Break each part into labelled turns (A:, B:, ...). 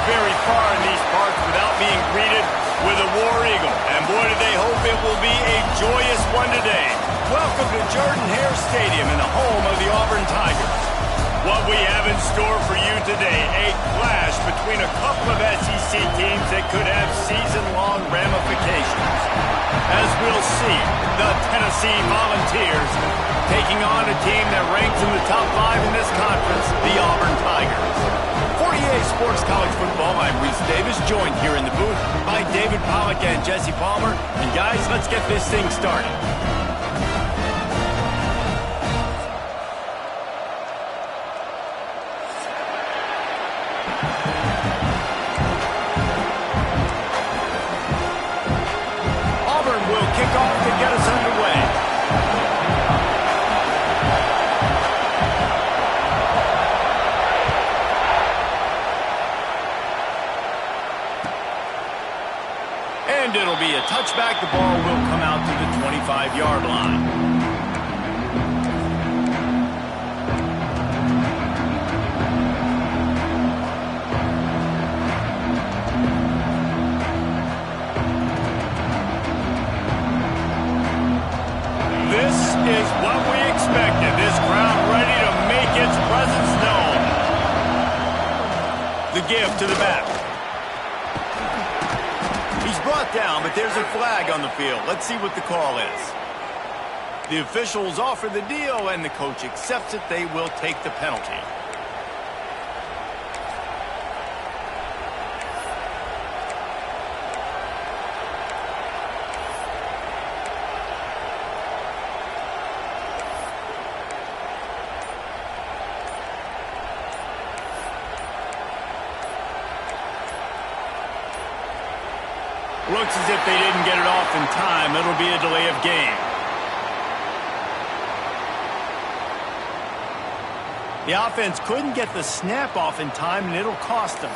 A: very far in these parts without being greeted with a War Eagle. And boy, do they hope it will be a joyous one today. Welcome to Jordan-Hare Stadium in the home of the Auburn Tigers. What we have in store for you today, a clash between a couple of SEC teams that could have season-long ramifications. As we'll see, the Tennessee Volunteers taking on a team that ranks in the top 5 in this conference, the Auburn Tigers. For EA Sports College Football, I'm Reese Davis, joined here in the booth by David Pollack and Jesse Palmer. And guys, let's get this thing started. Auburn will kick off to get us underway. And it'll be a touchback. The ball will come out to the 25-yard line. This is what we expected. This crowd ready to make its presence known. The give to the back. He's brought down, but there's a flag on the field. Let's see what the call is. The officials offer the deal, and the coach accepts it. They will take the penalty. Looks as if they didn't get it off in time. It'll be a delay of game. The offense couldn't get the snap off in time, and it'll cost them.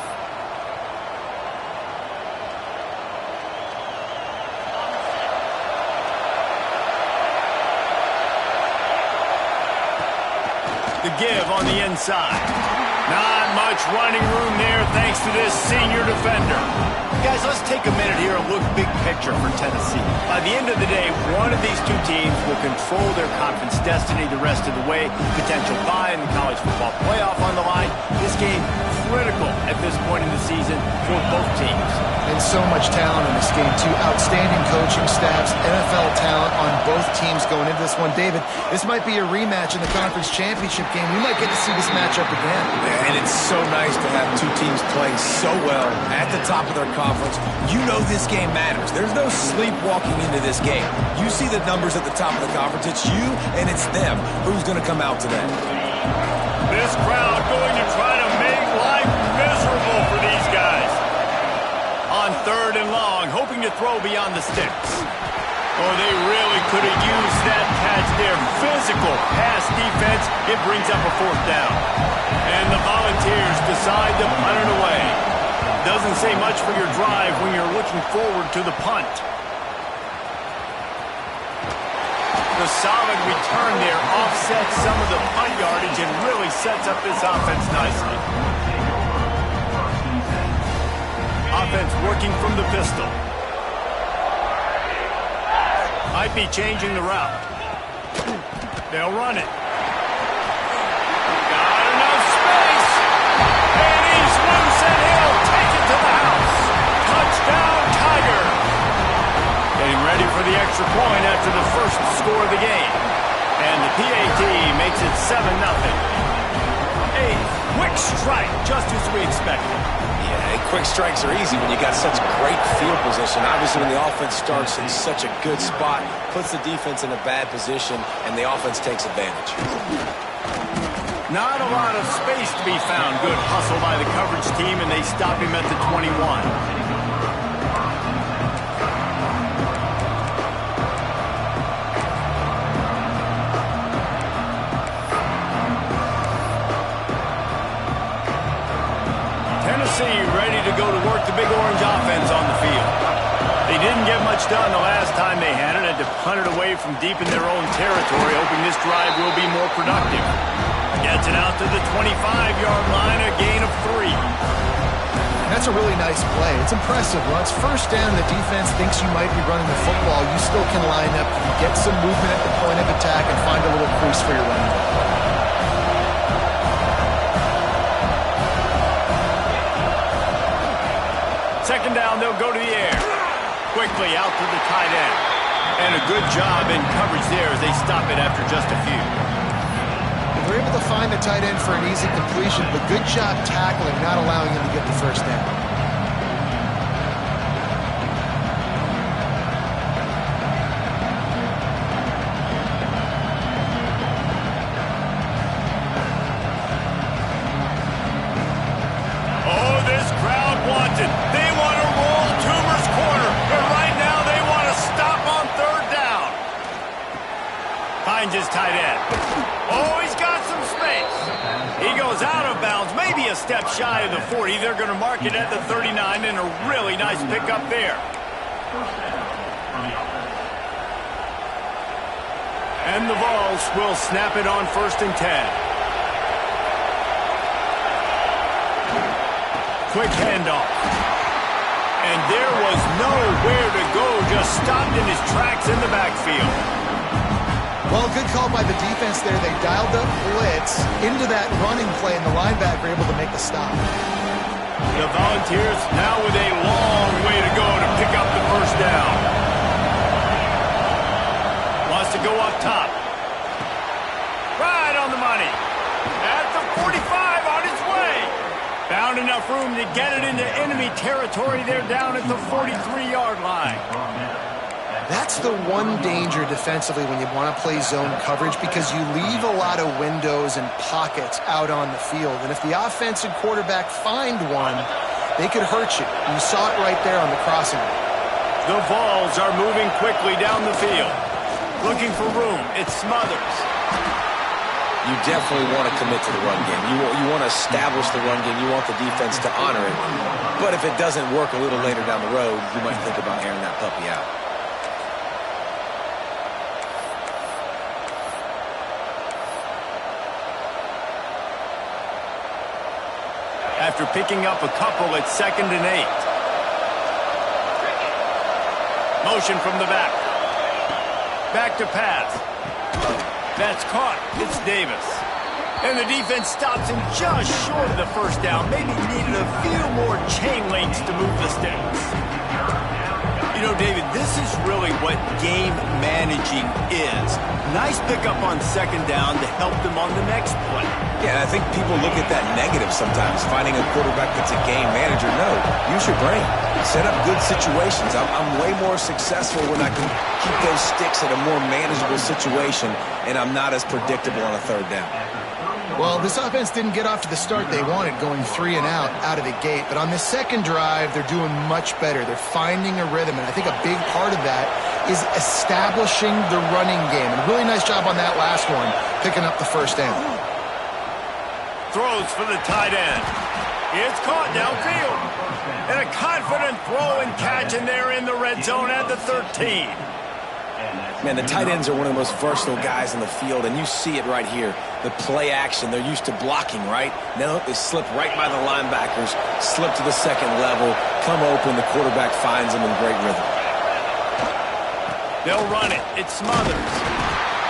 A: The give on the inside. Not much running room there thanks to this senior defender. Guys, let's take a minute here and look big picture for Tennessee. By the end of the day, one of these two teams will control their conference destiny the rest of the way. Potential bye in the college football playoff on the line. This game critical at this point in the season for both teams.
B: And so much talent in this game, too. Outstanding coaching staffs, NFL talent on both teams going into this one. David, this might be a rematch in the conference championship game. We might get to see this matchup again.
C: Yeah, and it's so nice to have two teams playing so well at the top of their conference. You know this game matters. There's no sleepwalking into this game. You see the numbers at the top of the conference. It's you and it's them. Who's going to come out today?
A: This crowd going to try to make life miserable for these guys. On 3rd and long, hoping to throw beyond the sticks. Oh, they really could have used that catch there. Physical pass defense. It brings up a 4th down. And the Volunteers decide to punt it away. Doesn't say much for your drive when you're looking forward to the punt. The solid return there offsets some of the punt yardage and really sets up this offense nicely. Offense working from the pistol. Might be changing the route. They'll run it. Got enough space. And he's loose and he'll take it to the house. Touchdown, Tiger. Getting ready for the extra point after the first score of the game. And the PAT makes it 7-0. A quick strike, just as we expected.
C: Yeah, quick strikes are easy when you got such great field position. Obviously, when the offense starts in such a good spot, puts the defense in a bad position, and the offense takes advantage.
A: Not a lot of space to be found. Good hustle by the coverage team, and they stop him at the 21. Tennessee ready to go to work the Big Orange offense on the field. They didn't get much done the last time they had it. Had to punt it away from deep in their own territory, hoping this drive will be more productive. Gets it out to the 25-yard line, a gain of 3.
B: That's a really nice play. It's impressive. Well, it's first down. The defense thinks you might be running the football. You still can line up. You can get some movement at the point of attack and find a little crease for your running back.
A: Second down, they'll go to the air. Quickly out to the tight end. And a good job in coverage there as they stop it after just a few.
B: They're able to find the tight end for an easy completion, but good job tackling, not allowing him to get the first down.
A: Oh, this crowd wants it. They want to roll Toomer's corner, but right now they want to stop on third down. Finds his tight end. Oh, he's got some space. He goes out of bounds, maybe a step shy of the 40. They're going to mark it at the 39, and a really nice pickup there. And the Vols will snap it on 1st and 10. Quick handoff. And there was nowhere to go, just stopped in his tracks in the backfield.
B: Well, good call by the defense there. They dialed up blitz into that running play, and the linebacker able to make the stop.
A: The Volunteers now with a long way to go to pick up the first down. Wants to go up top. Right on the money. At the 45 on his way. Found enough room to get it into enemy territory. They're down at the 43-yard line.
B: That's the one danger defensively when you want to play zone coverage, because you leave a lot of windows and pockets out on the field. And if the offensive quarterback find one, they could hurt you. You saw it right there on the crossing.
A: The Vols are moving quickly down the field. Looking for room. It's Smothers.
C: You definitely want to commit to the run game. You want to establish the run game. You want the defense to honor it. But if it doesn't work a little later down the road, you might think about airing that puppy out.
A: After picking up a couple at 2nd and 8. Motion from the back. Back to pass. That's caught. It's Davis. And the defense stops him just short of the first down. Maybe needed a few more chain links to move the sticks. You know, David, this is really what game managing is. Nice pickup on 2nd down to help them on the next play.
C: Yeah, I think people look at that negative sometimes, finding a quarterback that's a game manager. No, use your brain. Set up good situations. I'm way more successful when I can keep those sticks at a more manageable situation, and I'm not as predictable on a 3rd down.
B: Well, this offense didn't get off to the start they wanted, going 3 and out of the gate. But on the second drive, they're doing much better. They're finding a rhythm, and I think a big part of that is establishing the running game. And a really nice job on that last one, picking up the first down.
A: Throws for the tight end. It's caught downfield. And a confident throw and catch, and they're in the red zone at the 13.
C: Man, the tight ends are one of the most versatile guys in the field, and you see it right here. The play action, they're used to blocking, right? Now they slip right by the linebackers, slip to the 2nd level, come open, the quarterback finds them in great rhythm.
A: They'll run it. It's Smothers.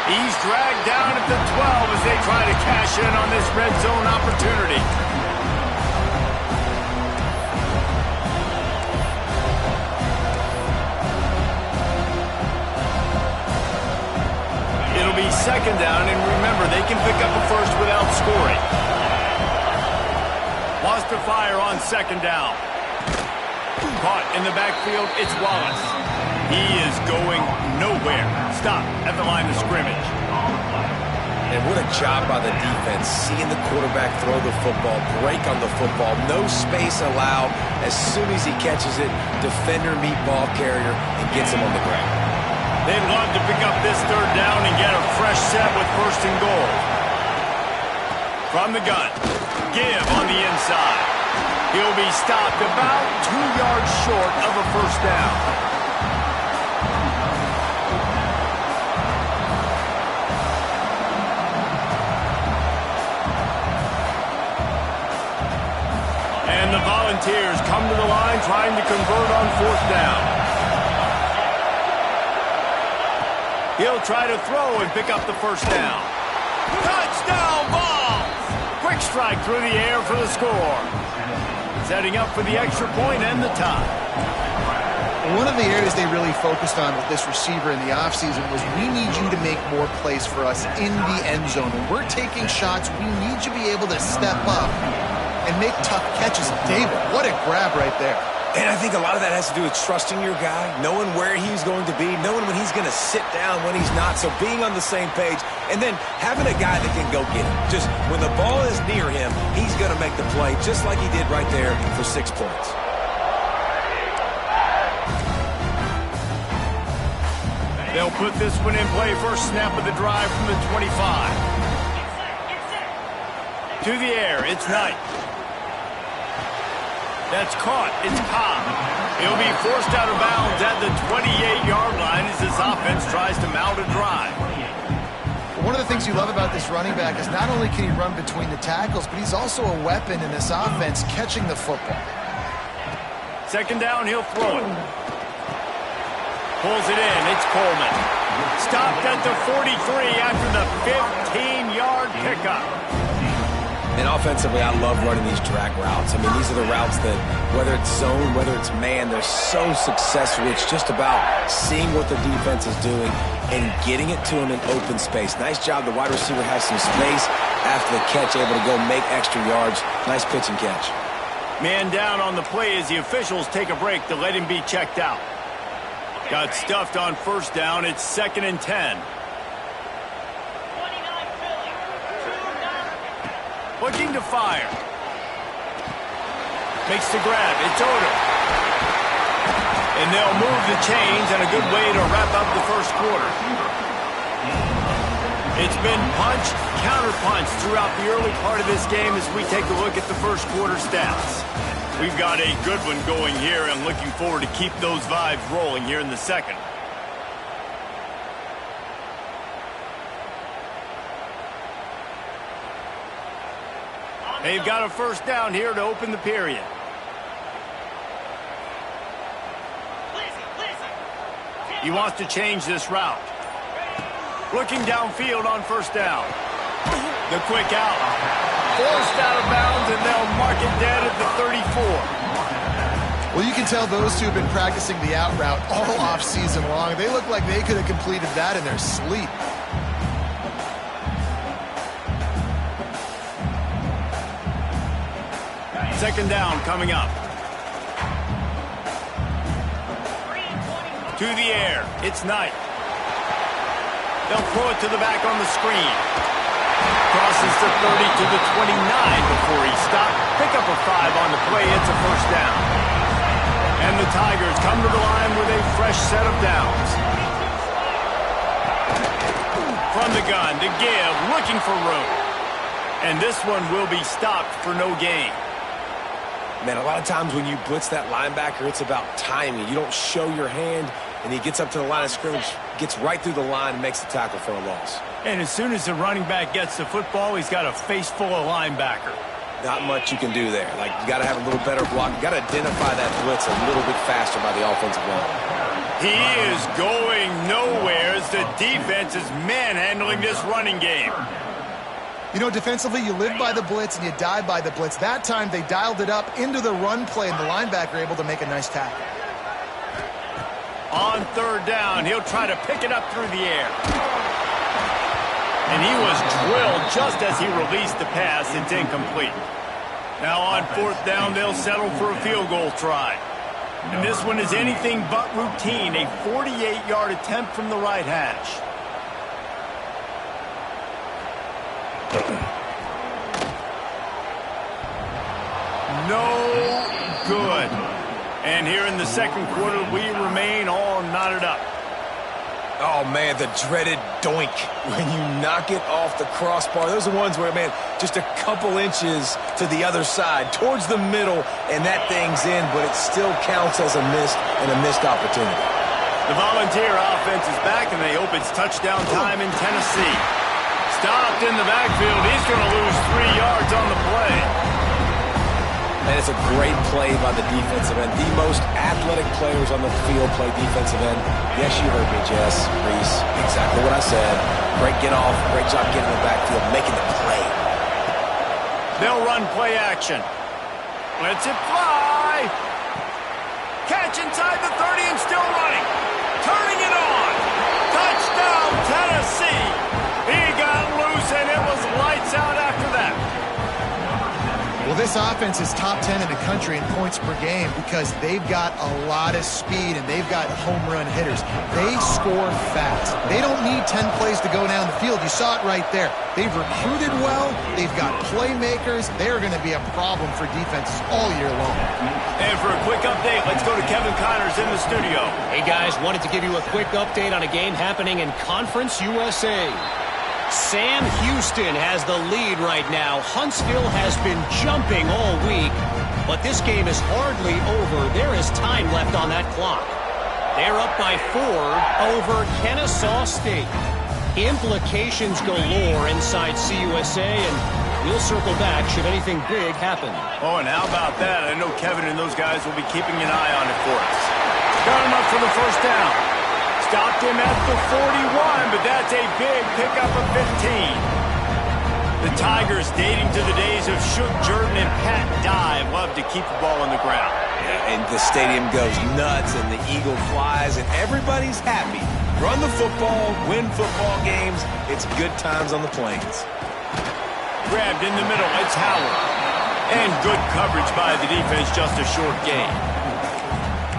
A: He's dragged down at the 12 as they try to cash in on this red zone opportunity. It'll be 2nd down, and remember, they can pick up a first without scoring. Wants to fire on 2nd down. Caught in the backfield, it's Wallace. He is going nowhere. Stop at the line of scrimmage.
C: And what a job by the defense, seeing the quarterback throw the football, break on the football, no space allowed. As soon as he catches it, defender meet ball carrier and gets him on the ground.
A: They'd love to pick up this 3rd down and get a fresh set with 1st and goal. From the gun, give on the inside. He'll be stopped about 2 yards short of a first down. And the Volunteers come to the line trying to convert on 4th down. He'll try to throw and pick up the 1st down. Touchdown ball! Quick strike through the air for the score. Setting up for the extra point and the tie.
B: One of the areas they really focused on with this receiver in the offseason was we need you to make more plays for us in the end zone. When we're taking shots, we need you to be able to step up and make tough catches. David, what a grab right there.
C: And I think a lot of that has to do with trusting your guy, knowing where he's going to be, knowing when he's going to sit down, when he's not. So being on the same page, and then having a guy that can go get it. Just when the ball is near him, he's going to make the play, just like he did right there for 6 points.
A: They'll put this one in play. First snap of the drive from the 25. To the air, it's Knight. That's caught. It's Cobb. He'll be forced out of bounds at the 28-yard line as this offense tries to mount a drive.
B: One of the things you love about this running back is not only can he run between the tackles, but he's also a weapon in this offense catching the football.
A: 2nd down, he'll throw it. Pulls it in. It's Coleman. Stopped at the 43 after the 15-yard pickup.
C: And offensively, I love running these drag routes. I mean, these are the routes that, whether it's zone, whether it's man, they're so successful. It's just about seeing what the defense is doing and getting it to him in open space. Nice job. The wide receiver has some space after the catch, able to go make extra yards. Nice pitch and catch.
A: Man down on the play as the officials take a break to let him be checked out. Got stuffed on 1st down. It's 2nd and 10. Looking to fire. Makes the grab. It's Odom. And they'll move the chains, and a good way to wrap up the 1st quarter. It's been punched, counter-punched throughout the early part of this game as we take a look at the 1st quarter stats. We've got a good one going here and looking forward to keep those vibes rolling here in the 2nd. They've got a 1st down here to open the period. He wants to change this route. Looking downfield on 1st down. The quick out. Forced out of bounds, and they'll mark it dead at the 34.
B: Well, you can tell those two have been practicing the out route all off-season long. They look like they could have completed that in their sleep.
A: Second down coming up. To the air. It's Knight. They'll throw it to the back on the screen. Crosses the 30 to the 29 before he stopped. Pick up a 5 on the play. It's a 1st down. And the Tigers come to the line with a fresh set of downs. From the gun to give, looking for room. And this one will be stopped for no gain.
C: Man, a lot of times when you blitz that linebacker, it's about timing. You don't show your hand, and he gets up to the line of scrimmage, gets right through the line, and makes the tackle for a loss.
A: And as soon as the running back gets the football, he's got a face full of linebacker.
C: Not much you can do there. Like, you got to have a little better block. You got to identify that blitz a little bit faster by the offensive line.
A: He is going nowhere as the defense is manhandling this running game.
B: You know, defensively, you live by the blitz and you die by the blitz. That time, they dialed it up into the run play, and the linebacker able to make a nice tackle.
A: On 3rd down, he'll try to pick it up through the air. And he was drilled just as he released the pass. It's incomplete. Now on 4th down, they'll settle for a field goal try. And this one is anything but routine. A 48-yard attempt from the right hash. No good. And here in the 2nd quarter, we remain all knotted up.
C: Oh, man, the dreaded doink when you knock it off the crossbar. Those are ones where, man, just a couple inches to the other side, towards the middle, and that thing's in, but it still counts as a missed opportunity.
A: The Volunteer offense is back, and they hope it's touchdown time in Tennessee. Stopped in the backfield. He's going to lose 3 yards on the play.
C: And it's a great play by the defensive end. The most athletic players on the field play defensive end. Yes, you heard me, Jess, Reese. Exactly what I said. Great get off. Great job getting in the backfield, making the play.
A: They'll run play action. Lets it fly. Catch inside the 30 and still running. Turning it on. Touchdown, Tennessee. He got loose and it was lights out after that.
B: Well, this offense is top 10 in the country in points per game because they've got a lot of speed and they've got home run hitters. They score fast. They don't need 10 plays to go down the field. You saw it right there. They've recruited well. They've got playmakers. They're going to be a problem for defenses all year long.
A: And for a quick update, let's go to Kevin Connors in the studio.
D: Hey, guys, wanted to give you a quick update on a game happening in Conference USA. Sam Houston has the lead right now. Huntsville has been jumping all week, but this game is hardly over. There is time left on that clock. They're up by 4 over Kennesaw State. Implications galore inside CUSA, and we'll circle back should anything big happen.
A: Oh, and how about that? I know Kevin and those guys will be keeping an eye on it for us. Got him up for the first down. Stopped him at the 41, but that's a big pickup of 15. The Tigers, dating to the days of Shook Jordan and Pat Dye, love to keep the ball on the ground.
C: Yeah, and the stadium goes nuts, and the eagle flies, and everybody's happy. Run the football, win football games. It's good times on the plains.
A: Grabbed in the middle, it's Howard. And good coverage by the defense, just a short gain.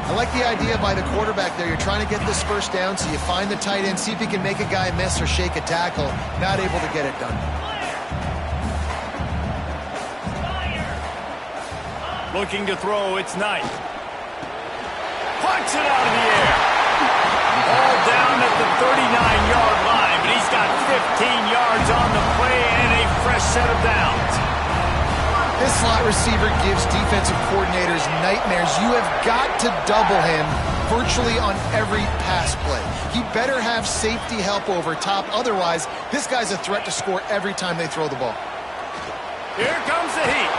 B: I like the idea by the quarterback there. You're trying to get this first down, so you find the tight end, see if he can make a guy miss or shake a tackle. Not able to get it done.
A: Looking to throw, it's Knight. Punts it out of the air. All down at the 39-yard line, but he's got 15 yards on the play and a fresh set of downs.
B: This slot receiver gives defensive coordinators nightmares. You have got to double him virtually on every pass play. He better have safety help over top. Otherwise, this guy's a threat to score every time they throw the ball.
A: Here comes the heat.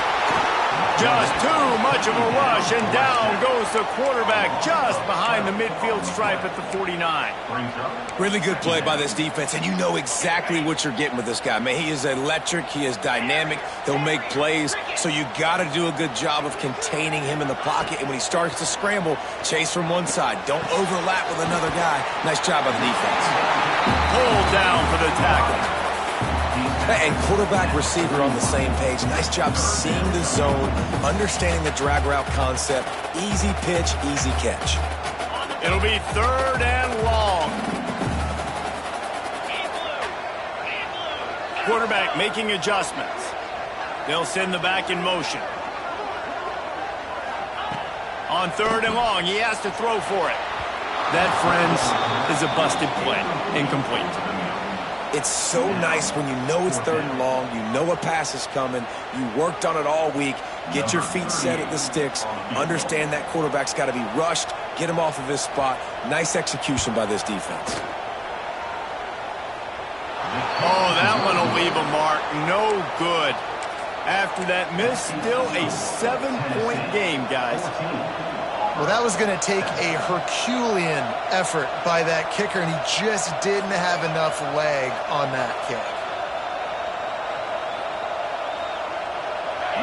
A: Just too much of a rush, and down goes the quarterback just behind the midfield stripe at the 49.
C: Really good play by this defense, and you know exactly what you're getting with this guy. Man, he is electric. He is dynamic. He'll make plays, so you got to do a good job of containing him in the pocket, and when he starts to scramble, chase from one side. Don't overlap with another guy. Nice job by the defense.
A: Pulled down for the tackle.
C: And quarterback receiver on the same page. Nice job seeing the zone, understanding the drag route concept. Easy pitch, easy catch.
A: It'll be 3rd and long. Quarterback making adjustments. They'll send the back in motion. On 3rd and long, he has to throw for it. That, friends, is a busted play. Incomplete.
C: It's so nice when you know it's 3rd and long, you know a pass is coming, you worked on it all week, get your feet set at the sticks, understand that quarterback's got to be rushed, get him off of his spot. Nice execution by this defense.
A: Oh, that one will leave a mark. No good. After that miss, still a 7-point game, guys.
B: Well, that was going to take a Herculean effort by that kicker, and he just didn't have enough leg on that kick.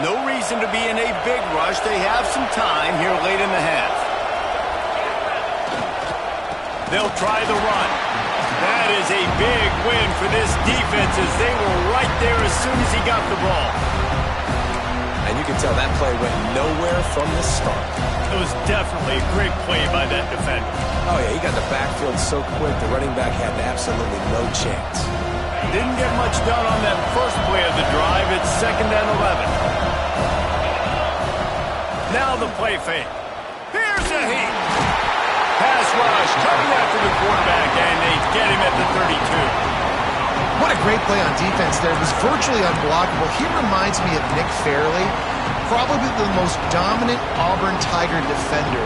A: No reason to be in a big rush. They have some time here late in the half. They'll try the run. That is a big win for this defense as they were right there as soon as he got the ball.
C: And you can tell that play went nowhere from the start.
A: It was definitely a great play by that defender.
C: Oh, yeah, he got the backfield so quick, the running back had absolutely no chance.
A: Didn't get much done on that first play of the drive. It's 2nd and 11. Now the play fake. Here's a heat. Pass rush coming after the quarterback, and they get him at the 32.
B: What a great play on defense there. It was virtually unblockable. He reminds me of Nick Fairley, probably the most dominant Auburn Tiger defender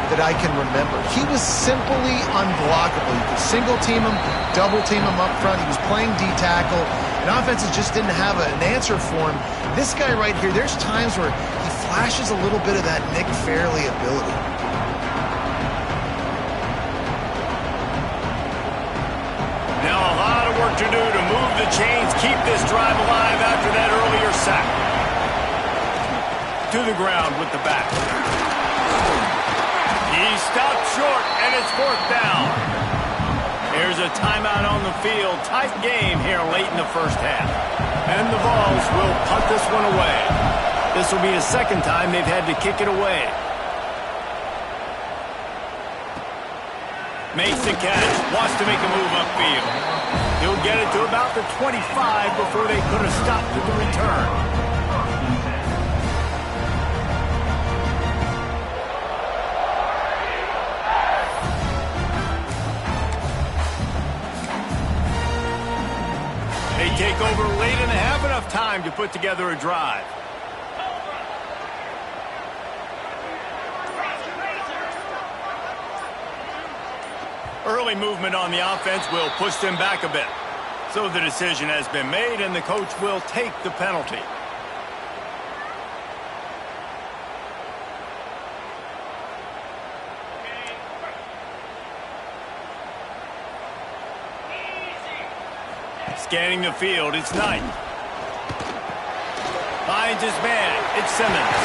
B: that I can remember. He was simply unblockable. You could single team him, double team him up front. He was playing D-tackle, and offenses just didn't have an answer for him. This guy right here, there's times where he flashes a little bit of that Nick Fairley ability.
A: Now a lot of work to do to move the chains, keep this drive alive after that earlier sack. To the ground with the back. He stopped short, and it's 4th down. Here's a timeout on the field. Tight game here late in the first half. And the Vols will punt this one away. This will be the second time they've had to kick it away. Makes the catch. Wants to make a move upfield. He'll get it to about the 25 before they put a stop to the return. They take over late and have enough time to put together a drive. Early movement on the offense will push them back a bit. So the decision has been made, and the coach will take the penalty. Scanning the field, it's Knight. Finds his man, it's Simmons.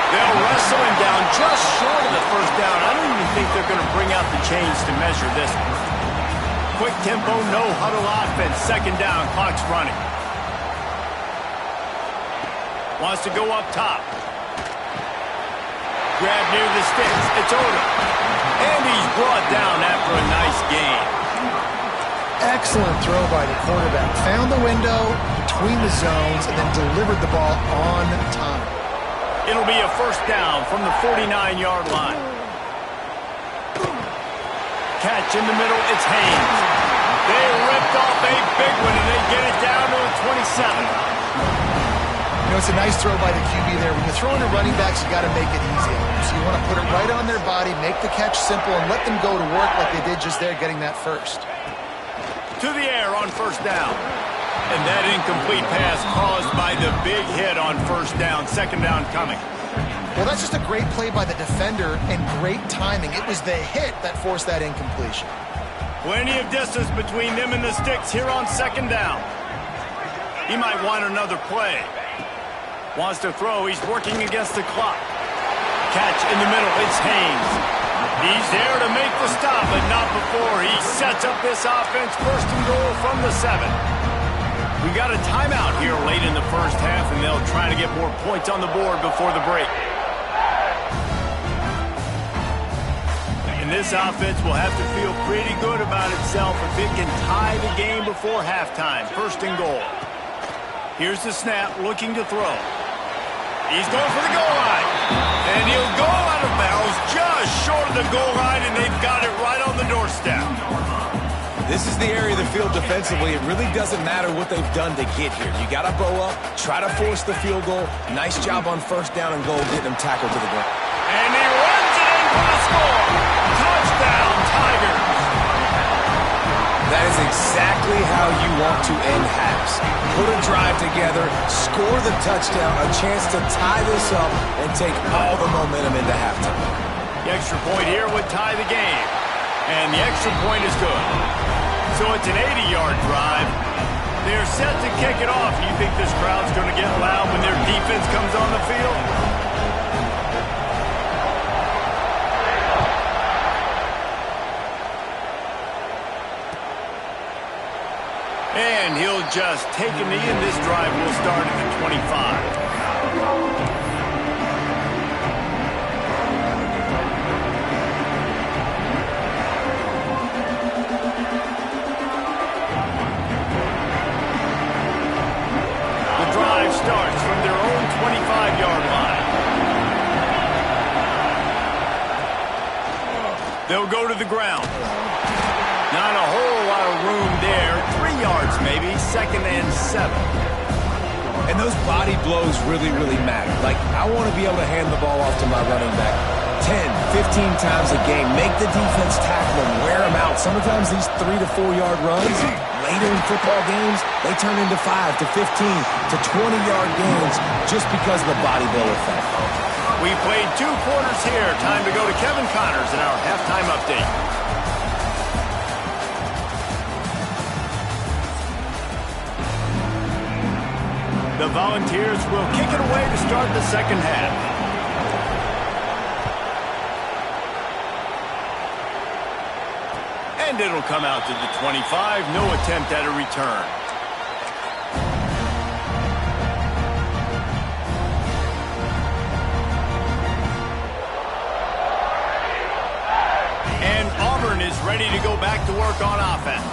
A: They'll wrestle him down just short of the first down. I don't even think they're going to bring out the chains to measure this one. Quick tempo, no huddle offense. 2nd down, clock's running. Wants to go up top. Grab near the sticks, it's Odom. And he's brought down after a nice gain.
B: Excellent throw by the quarterback. Found the window between the zones and then delivered the ball on time.
A: It'll be a 1st down from the 49-yard line. Catch in the middle, it's Haynes. They ripped off a big one, and they get it down to the 27.
B: You know, it's a nice throw by the QB there. When you're throwing to running backs, you got to make it easy. So you want to put it right on their body, make the catch simple, and let them go to work like they did just there, getting that first.
A: To the air on 1st down. And that incomplete pass caused by the big hit on 1st down. 2nd down coming.
B: Well, that's just a great play by the defender and great timing. It was the hit that forced that incompletion.
A: Plenty of distance between them and the sticks here on 2nd down. He might want another play. Wants to throw. He's working against the clock. Catch in the middle. It's Haynes. He's there to make the stop, but not before he sets up this offense. 1st and goal from the 7. We got a timeout here late in the first half, and they'll try to get more points on the board before the break. And this offense will have to feel pretty good about itself if it can tie the game before halftime. 1st and goal. Here's the snap, looking to throw. He's going for the goal line. And he'll go out of bounds just short of the goal line, and they've got it right on the doorstep.
C: This is the area of the field defensively. It really doesn't matter what they've done to get here. You got to bow up, try to force the field goal. Nice job on 1st down and goal, getting them tackled to the ground.
A: And he runs it in for the score. Touchdown, Tigers.
C: That is exactly how you want to end halves. Put a drive together, score the touchdown, a chance to tie this up, and take all the momentum into halftime.
A: The extra point here would tie the game. And the extra point is good. So it's an 80-yard drive. They're set to kick it off. You think this crowd's going to get loud when their defense comes on the field? And he'll just take a knee, and this drive will start at the 25. Starts from their own 25-yard line. They'll go to the ground. Not a whole lot of room there. 3 yards maybe. 2nd and 7.
C: And those body blows really, really matter. Like, I want to be able to hand the ball off to my running back 10, 15 times a game. Make the defense tackle them, wear them out. Sometimes these 3 to 4 yard runs, later in football games, they turn into 5 to 15 to 20-yard gains just because of the body blow effect.
A: We played 2 quarters here. Time to go to Kevin Connors in our halftime update. The Volunteers will kick it away to start the second half. And it'll come out to the 25. No attempt at a return. And Auburn is ready to go back to work on offense.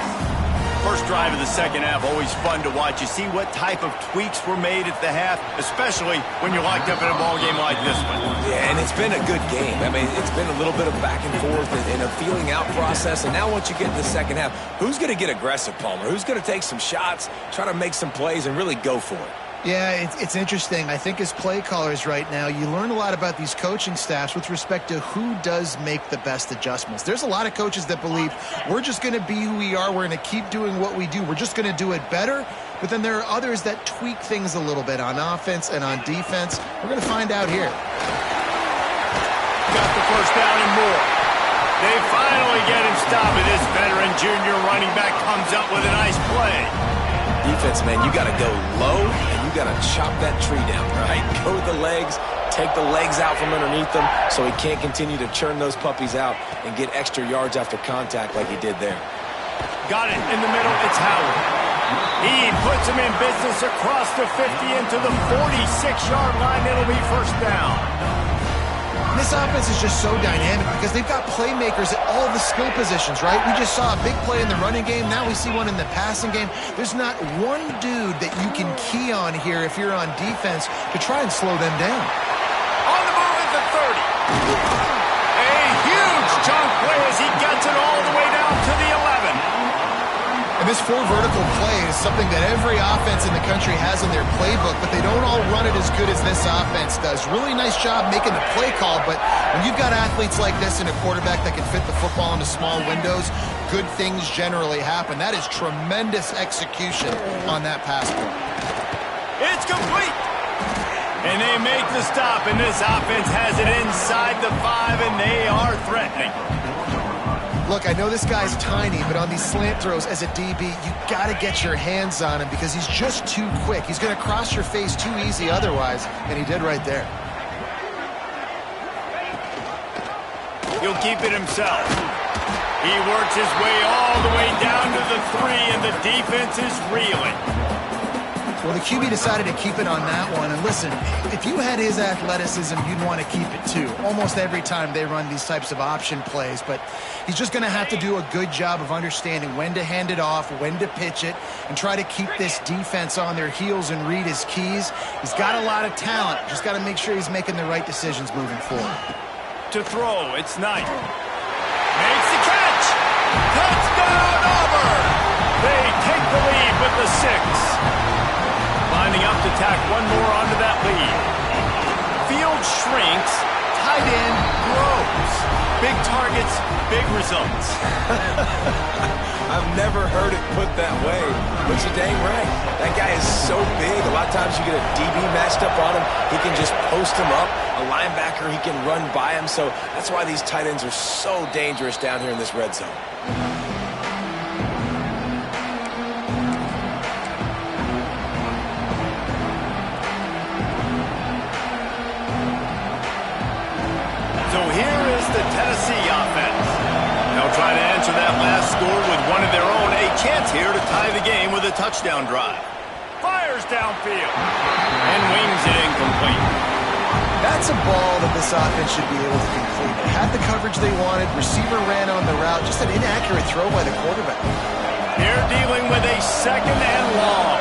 A: First drive of the second half, always fun to watch. You see what type of tweaks were made at the half, especially when you're locked up in a ball game like this one.
C: Yeah, and it's been a good game. I mean, it's been a little bit of back and forth and a feeling out process. And now once you get in the second half, who's going to get aggressive, Palmer? Who's going to take some shots, try to make some plays, and really go for it?
B: Yeah, it's interesting. I think as play callers right now, you learn a lot about these coaching staffs with respect to who does make the best adjustments. There's a lot of coaches that believe we're just going to be who we are. We're going to keep doing what we do. We're just going to do it better. But then there are others that tweak things a little bit on offense and on defense. We're going to find out here.
A: Got the first down and more. They finally get him stopped, and this veteran junior running back comes up with a nice play.
C: Defense, man, you got to go low, and you got to chop that tree down, right? Go with the legs, take the legs out from underneath them so he can't continue to churn those puppies out and get extra yards after contact like he did there.
A: Got it in the middle. It's Howard. He puts him in business across the 50 into the 46-yard line. It'll be first down.
B: This offense is just so dynamic because they've got playmakers at all the skill positions, right? We just saw a big play in the running game. Now we see one in the passing game. There's not one dude that you can key on here if you're on defense to try and slow them down.
A: On the move at the 30. A huge chunk play as he gets it all the way down to the 11.
B: And this 4 vertical play is something that every offense in the country has in their playbook, but they don't all run it as good as this offense does. Really nice job making the play call, but when you've got athletes like this and a quarterback that can fit the football into small windows, good things generally happen. That is tremendous execution on that pass play.
A: It's complete. And they make the stop, and this offense has it inside the 5, and they are threatening.
B: Look, I know this guy's tiny, but on these slant throws as a DB, you got to get your hands on him because he's just too quick. He's going to cross your face too easy otherwise, and he did right there.
A: He'll keep it himself. He works his way all the way down to the 3, and the defense is reeling.
B: Well, the QB decided to keep it on that one. And listen, if you had his athleticism, you'd want to keep it too. Almost every time they run these types of option plays. But he's just going to have to do a good job of understanding when to hand it off, when to pitch it, and try to keep this defense on their heels and read his keys. He's got a lot of talent. Just got to make sure he's making the right decisions moving forward.
A: To throw, it's Knight. Makes the catch. Touchdown, Auburn. They take the lead with the 6. Lining up to tack one more onto that lead. Field shrinks, tight end grows. Big targets, big results.
C: I've never heard it put that way, but you're dang right. That guy is so big. A lot of times you get a DB matched up on him. He can just post him up. A linebacker, he can run by him. So that's why these tight ends are so dangerous down here in this red zone.
A: So here is the Tennessee offense. They'll try to answer that last score with one of their own. A chance here to tie the game with a touchdown drive. Fires downfield and wings it incomplete.
B: That's a ball that this offense should be able to complete. They had the coverage they wanted. Receiver ran on the route. Just an inaccurate throw by the quarterback.
A: They're dealing with a second and long.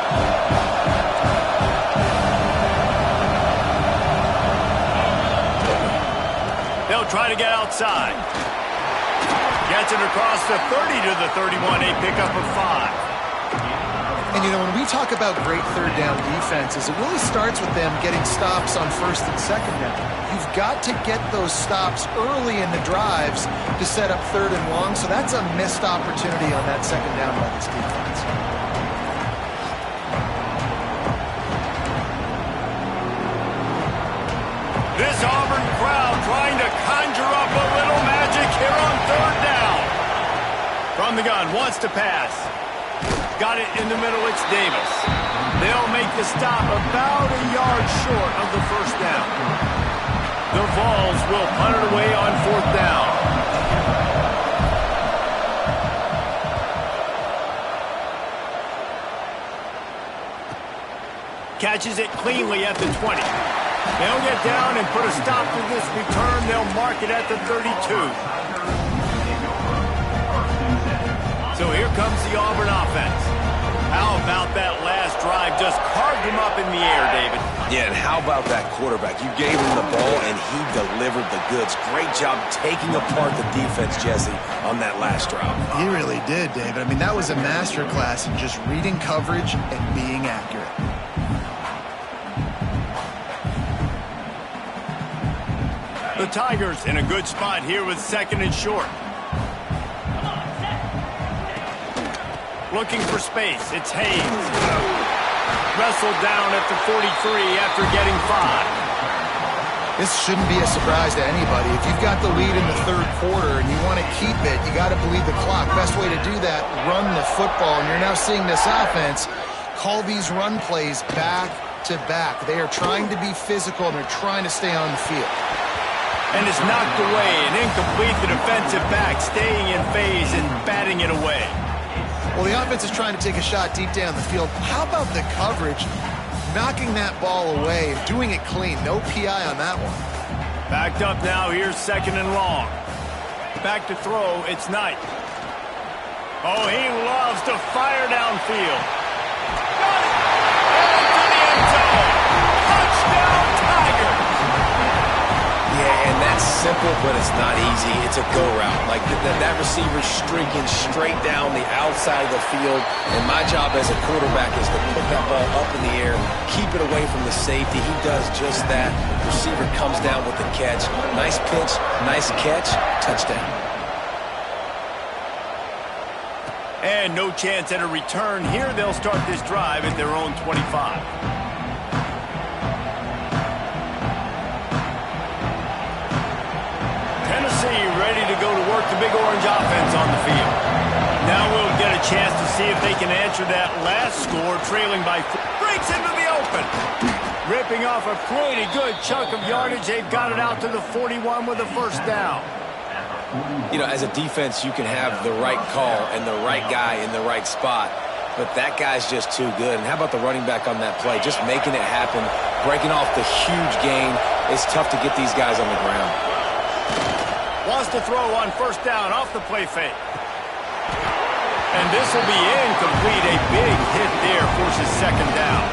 A: They'll try to get outside. Gets it across the 30 to the 31, a pickup of 5.
B: And, you know, when we talk about great third down defenses, it really starts with them getting stops on first and second down. You've got to get those stops early in the drives to set up third and long, so that's a missed opportunity on that second down by this defense.
A: This Auburn From the gun, wants to pass. Got it in the middle, it's Davis. They'll make the stop about a yard short of the first down. The Vols will punt it away on fourth down. Catches it cleanly at the 20. They'll get down and put a stop to this return. They'll mark it at the 32. So here comes the Auburn offense. How about that last drive? Just carved him up in the air, David.
C: Yeah, and how about that quarterback? You gave him the ball, and he delivered the goods. Great job taking apart the defense, Jesse, on that last drive.
B: He really did, David. I mean, that was a masterclass in just reading coverage and being accurate.
A: The Tigers in a good spot here with second and short. Looking for space. It's Hayes. Wrestled down at the 43 after getting 5.
B: This shouldn't be a surprise to anybody. If you've got the lead in the third quarter and you want to keep it, you got to bleed the clock. Best way to do that, run the football. And you're now seeing this offense call these run plays back to back. They are trying to be physical, and they're trying to stay on the field.
A: And it's knocked away and incomplete. The defensive back staying in phase and batting it away.
B: Well, the offense is trying to take a shot deep down the field. How about the coverage? Knocking that ball away, doing it clean. No PI on that one.
A: Backed up now. Here's second and long. Back to throw. It's Knight. Oh, he loves to fire downfield. Got it! Into the end zone. Touchdown, Tigers!
C: Yeah, and that's simple, but it's not easy. It's a go route. Like that receiver's streaking straight down the outside of the field, and my job as a quarterback is to put that ball up in the air, keep it away from the safety. He does just that. The receiver comes down with the catch. Nice pitch, nice catch, touchdown.
A: And no chance at a return here. They'll start this drive at their own 25. Ready to go to work the Big Orange offense on the field. Now we'll get a chance to see if they can answer that last score, trailing by 4. Breaks into the open. Ripping off a pretty good chunk of yardage. They've got it out to the 41 with a first down.
C: You know, as a defense, you can have the right call and the right guy in the right spot, but that guy's just too good. And how about the running back on that play? Just making it happen, breaking off the huge gain. It's tough to get these guys on the ground.
A: Wants to throw on first down off the play fake. And this will be incomplete. A big hit there forces second down.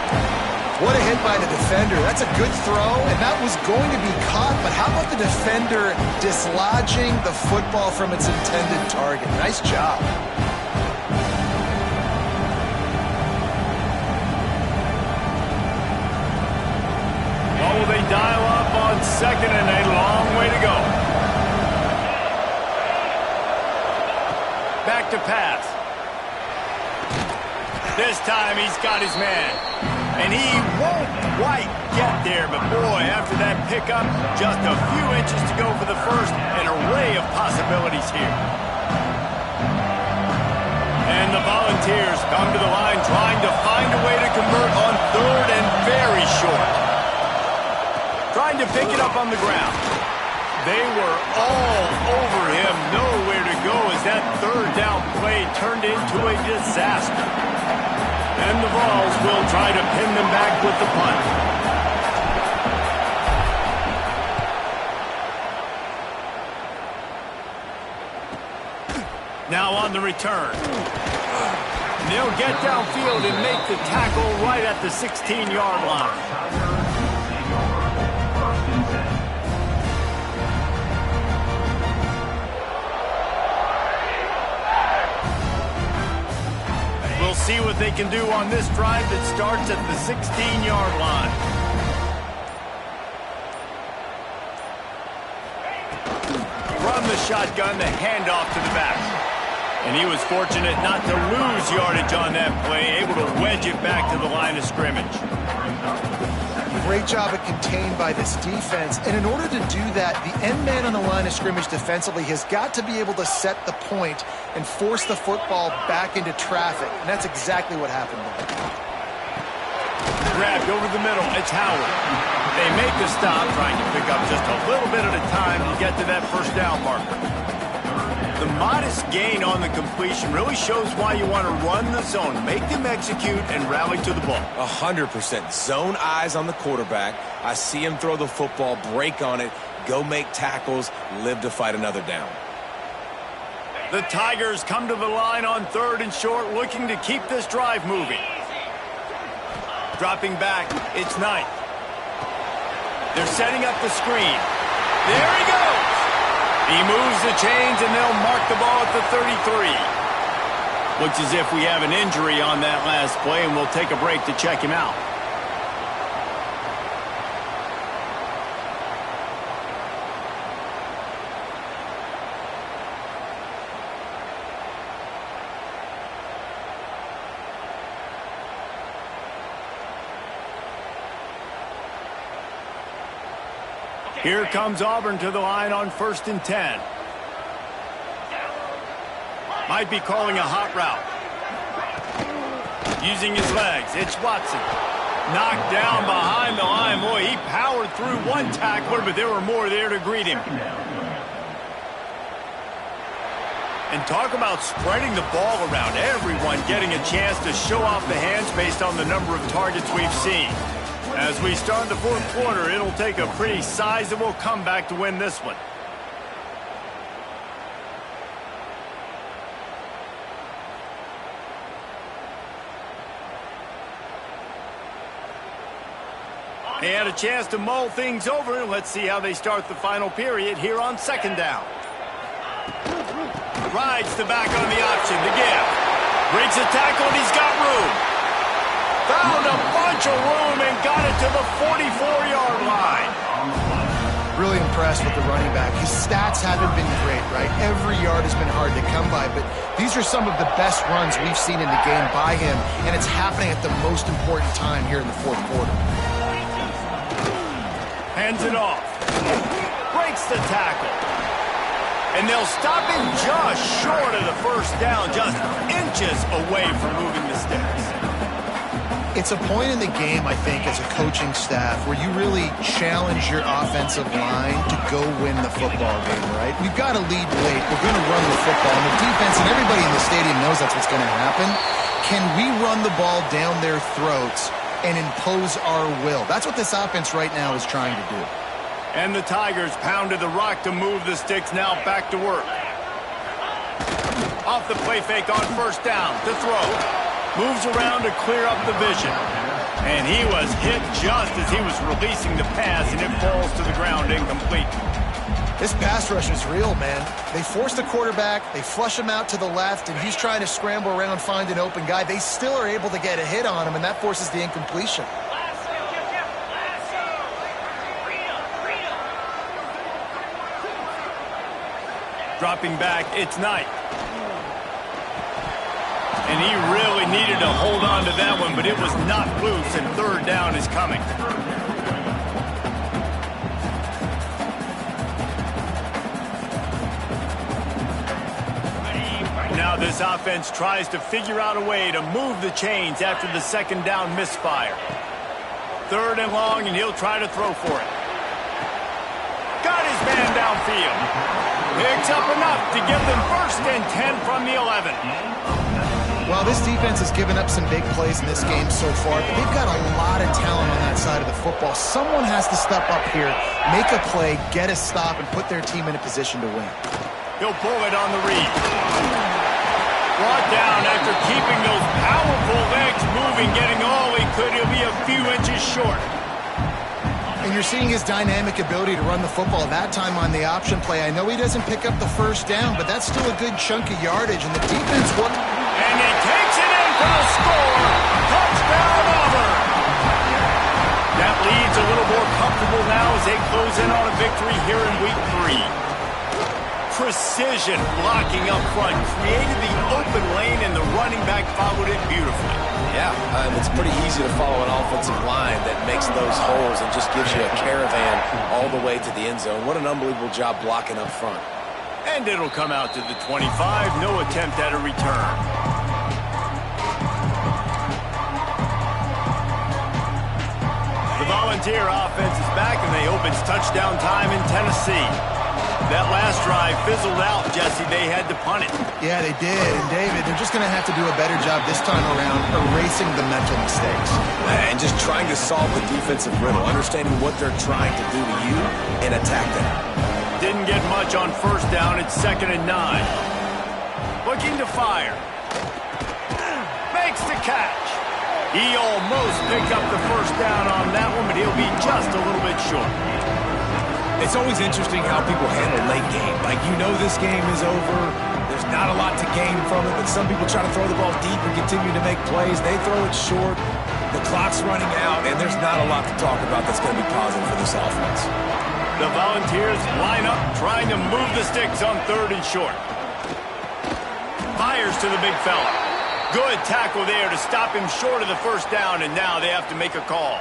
B: What a hit by the defender. That's a good throw, and that was going to be caught. But how about the defender dislodging the football from its intended target? Nice job.
A: What will they dial up on second and a long way to go? Back to pass. This time he's got his man. And he won't quite get there. But boy, after that pickup, just a few inches to go for the first. An array of possibilities here. And the Volunteers come to the line trying to find a way to convert on third and very short. Trying to pick it up on the ground. They were all over him, nowhere to go as that third down play turned into a disaster. And the Vols will try to pin them back with the punt. Now on the return. They'll get downfield and make the tackle right at the 16-yard line. We'll see what they can do on this drive that starts at the 16-yard line. From the shotgun, the handoff to the back. And he was fortunate not to lose yardage on that play, able to wedge it back to the line of scrimmage.
B: Great job at contained by this defense. And in order to do that, the end man on the line of scrimmage defensively has got to be able to set the point and force the football back into traffic. And that's exactly what happened there.
A: Grabbed over the middle. It's Howard. They make the stop, trying to pick up just a little bit at a time to get to that first down marker. The modest gain on the completion really shows why you want to run the zone, make them execute, and rally to the ball.
C: 100%. Zone eyes on the quarterback. I see him throw the football, break on it, go make tackles, live to fight another down.
A: The Tigers come to the line on 3rd and short, looking to keep this drive moving. Dropping back, it's Knight. They're setting up the screen. There he goes! He moves the chains, and they'll mark the ball at the 33. Looks as if we have an injury on that last play, and we'll take a break to check him out. Here comes Auburn to the line on 1st and 10. Might be calling a hot route. Using his legs, it's Watson. Knocked down behind the line. Boy, he powered through one tackler, but there were more there to greet him. And talk about spreading the ball around. Everyone getting a chance to show off the hands based on the number of targets we've seen. As we start the 4th quarter, it'll take a pretty sizable comeback to win this one. They had a chance to mull things over. Let's see how they start the final period here on 2nd down. Rides the back on the option, the give. Breaks a tackle, and he's got room. Found a bunch of room and got it to the 44-yard line.
B: Really impressed with the running back. His stats haven't been great, right? Every yard has been hard to come by, but these are some of the best runs we've seen in the game by him, and it's happening at the most important time here in the 4th quarter.
A: Hands it off. Breaks the tackle. And they'll stop him just short of the first down, just inches away from moving the sticks.
B: It's a point in the game, I think, as a coaching staff where you really challenge your offensive line to go win the football game, right? We've got to lead late. We're going to run the football. And the defense and everybody in the stadium knows that's what's going to happen. Can we run the ball down their throats and impose our will? That's what this offense right now is trying to do.
A: And the Tigers pounded the rock to move the sticks, now back to work. Off the play fake on 1st down to throw. Moves around to clear up the vision. And he was hit just as he was releasing the pass, and it falls to the ground incomplete.
B: This pass rush is real, man. They force the quarterback, they flush him out to the left, and he's trying to scramble around, find an open guy. They still are able to get a hit on him, and that forces the incompletion.
A: Dropping back, it's Knight. And he really needed to hold on to that one, but it was not loose, and 3rd down is coming. Now this offense tries to figure out a way to move the chains after the 2nd down misfire. 3rd and long, and he'll try to throw for it. Got his man downfield. Picks up enough to give them 1st and 10 from the 11.
B: Well, this defense has given up some big plays in this game so far, but they've got a lot of talent on that side of the football. Someone has to step up here, make a play, get a stop, and put their team in a position to win.
A: He'll pull it on the read. Brought down after keeping those powerful legs moving, getting all he could. He'll be a few inches short.
B: And you're seeing his dynamic ability to run the football that time on the option play. I know he doesn't pick up the 1st down, but that's still a good chunk of yardage, and the defense worked.
A: And he takes it in for the score. Touchdown, Auburn. That lead's a little more comfortable now as they close in on a victory here in week 3. Precision blocking up front created the open lane, and the running back followed it beautifully.
C: Yeah, it's pretty easy to follow an offensive line that makes those holes and just gives you a caravan all the way to the end zone. What an unbelievable job blocking up front.
A: And it'll come out to the 25. No attempt at a return. The Volunteer offense is back, and they hope it's touchdown time in Tennessee. That last drive fizzled out, Jesse. They had to punt it.
B: Yeah, they did. And, David, they're just going to have to do a better job this time around erasing the mental mistakes.
C: And just trying to solve the defensive riddle, understanding what they're trying to do to you and attack them.
A: Didn't get much on first down. It's 2nd and 9. Looking to fire. Makes the catch. He almost picked up the first down on that one, but he'll be just a little bit short.
C: It's always interesting how people handle late game. Like, you know this game is over. There's not a lot to gain from it, but some people try to throw the ball deep and continue to make plays. They throw it short. The clock's running out, and there's not a lot to talk about that's going to be positive for this offense.
A: The Volunteers line up, trying to move the sticks on 3rd and short. Fires to the big fella. Good tackle there to stop him short of the first down, and now they have to make a call.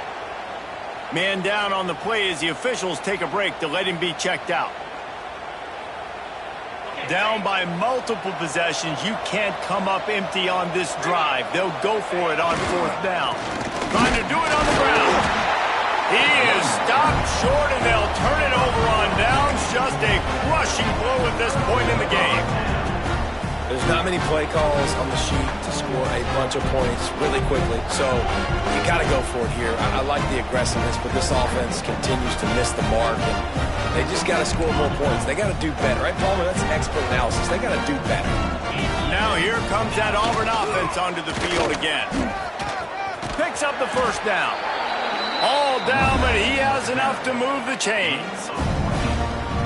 A: Man down on the play as the officials take a break to let him be checked out. Down by multiple possessions, you can't come up empty on this drive. They'll go for it on 4th down. Trying to do it on the ground. He is stopped short, and they'll turn it over on downs. Just a crushing blow at this point in the game.
C: There's not many play calls on the sheet to score a bunch of points really quickly, so you got to go for it here. I like the aggressiveness, but this offense continues to miss the mark, and they just got to score more points. They got to do better, right, Palmer? That's expert analysis. They got to do better.
A: Now here comes that Auburn offense onto the field again. Picks up the first down. All down, but he has enough to move the chains.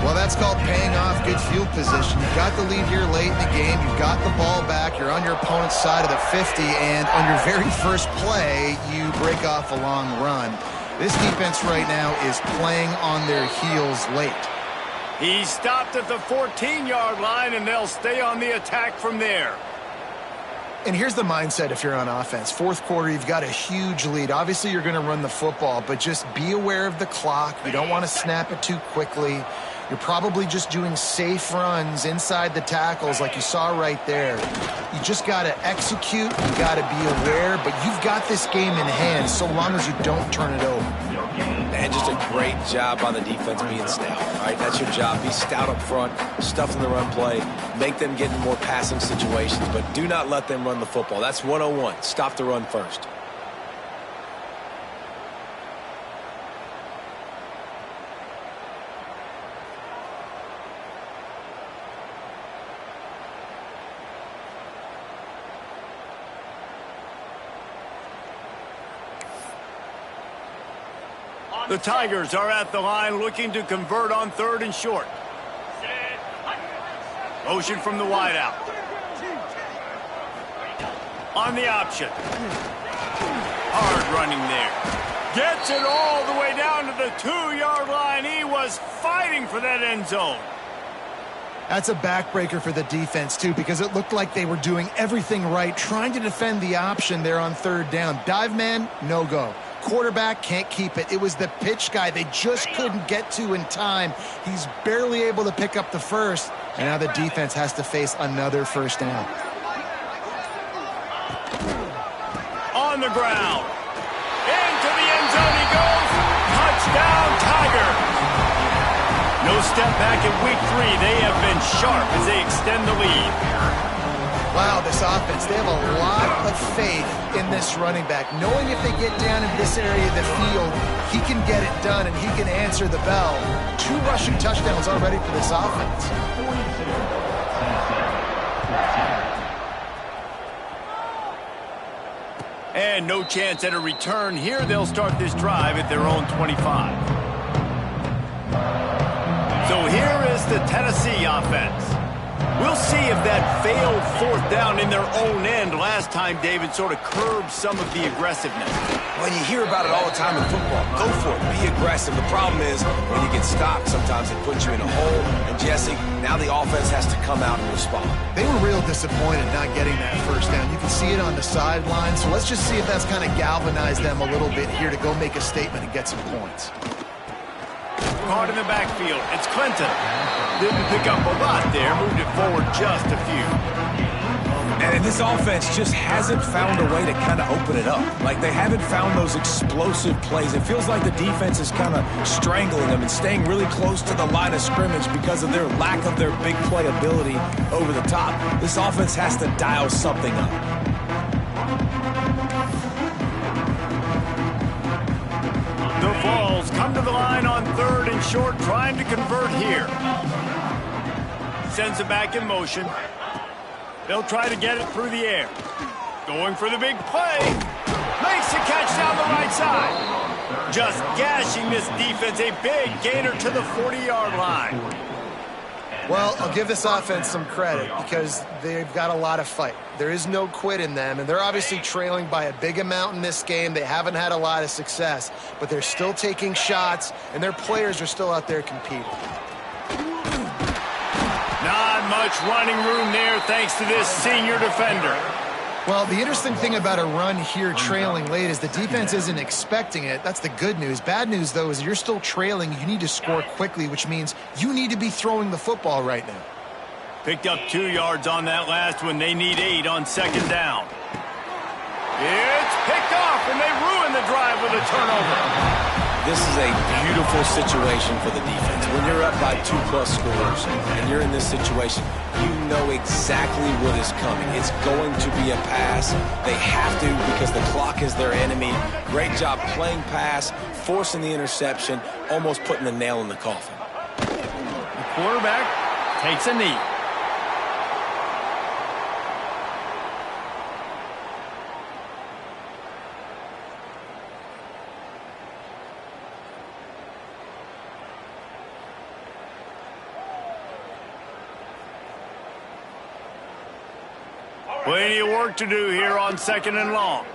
B: Well, that's called paying off good field position. You got the lead here late in the game. You've got the ball back. You're on your opponent's side of the 50, and on your very first play, you break off a long run. This defense right now is playing on their heels late.
A: He stopped at the 14-yard line, and they'll stay on the attack from there.
B: And here's the mindset if you're on offense. 4th quarter, you've got a huge lead. Obviously, you're going to run the football, but just be aware of the clock. You don't want to snap it too quickly. You're probably just doing safe runs inside the tackles like you saw right there. You just got to execute. You got to be aware, but you've got this game in hand so long as you don't turn it over.
C: And just a great job by the defense being stout, right? That's your job. Be stout up front, stuff in the run play, make them get in more passing situations, but do not let them run the football. That's 101. Stop the run first.
A: The Tigers are at the line looking to convert on 3rd and short. Motion from the wideout. On the option. Hard running there. Gets it all the way down to the 2-yard line. He was fighting for that end zone.
B: That's a backbreaker for the defense, too, because it looked like they were doing everything right, trying to defend the option there on 3rd down. Dive man, no go. Quarterback can't keep it. It was the pitch guy they just couldn't get to in time. He's barely able to pick up the first, and now the defense has to face another first down.
A: On the ground. Into the end zone he goes. Touchdown, Tigers. No step back in week 3. They have been sharp as they extend the lead.
B: Wow, this offense, they have a lot of faith in this running back. Knowing if they get down in this area of the field, he can get it done and he can answer the bell. 2 rushing touchdowns already for this offense.
A: And no chance at a return here. They'll start this drive at their own 25. So here is the Tennessee offense. We'll see if that failed 4th down in their own end last time, David, sort of curbed some of the aggressiveness.
C: Well, you hear about it all the time in football. Go for it. Be aggressive. The problem is when you get stopped, sometimes it puts you in a hole. And, Jesse, now the offense has to come out and respond.
B: They were real disappointed not getting that first down. You can see it on the sideline. So let's just see if that's kind of galvanized them a little bit here to go make a statement and get some points.
A: Caught in the backfield. It's Clinton. Didn't pick up a lot there. Moved it forward just a few.
C: And this offense just hasn't found a way to kind of open it up. Like, they haven't found those explosive plays. It feels like the defense is kind of strangling them and staying really close to the line of scrimmage because of their lack of their big play ability over the top. This offense has to dial something up.
A: The Vols come to the line on 3rd and short, trying to convert here. Sends it back in motion. They'll try to get it through the air. Going for the big play. Makes the catch down the right side. Just gashing this defense. A big gainer to the 40-yard line.
B: Well, I'll give this offense some credit because they've got a lot of fight. There is no quit in them, and they're obviously trailing by a big amount in this game. They haven't had a lot of success, but they're still taking shots, and their players are still out there competing.
A: Not much running room there thanks to this senior defender.
B: Well, the interesting thing about a run here trailing late is the defense isn't expecting it. That's the good news. Bad news, though, is you're still trailing. You need to score quickly, which means you need to be throwing the football right now.
A: Picked up 2 yards on that last one. They need 8 on 2nd down. It's picked off, and they ruin the drive with a turnover.
C: This is a beautiful situation for the defense. When you're up by 2+ scores and you're in this situation, you know exactly what is coming. It's going to be a pass. They have to because the clock is their enemy. Great job playing pass, forcing the interception, almost putting the nail in the coffin.
A: The quarterback takes a knee. Plenty of work to do here on 2nd and long.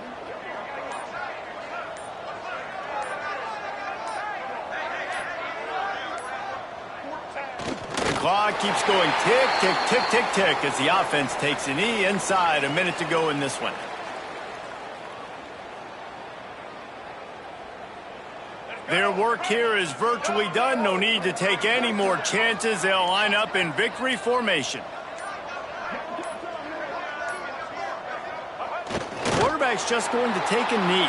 A: The clock keeps going tick, tick, tick, tick, tick as the offense takes a knee inside. A minute to go in this one. Their work here is virtually done. No need to take any more chances. They'll line up in victory formation. Quarterback's just going to take a knee.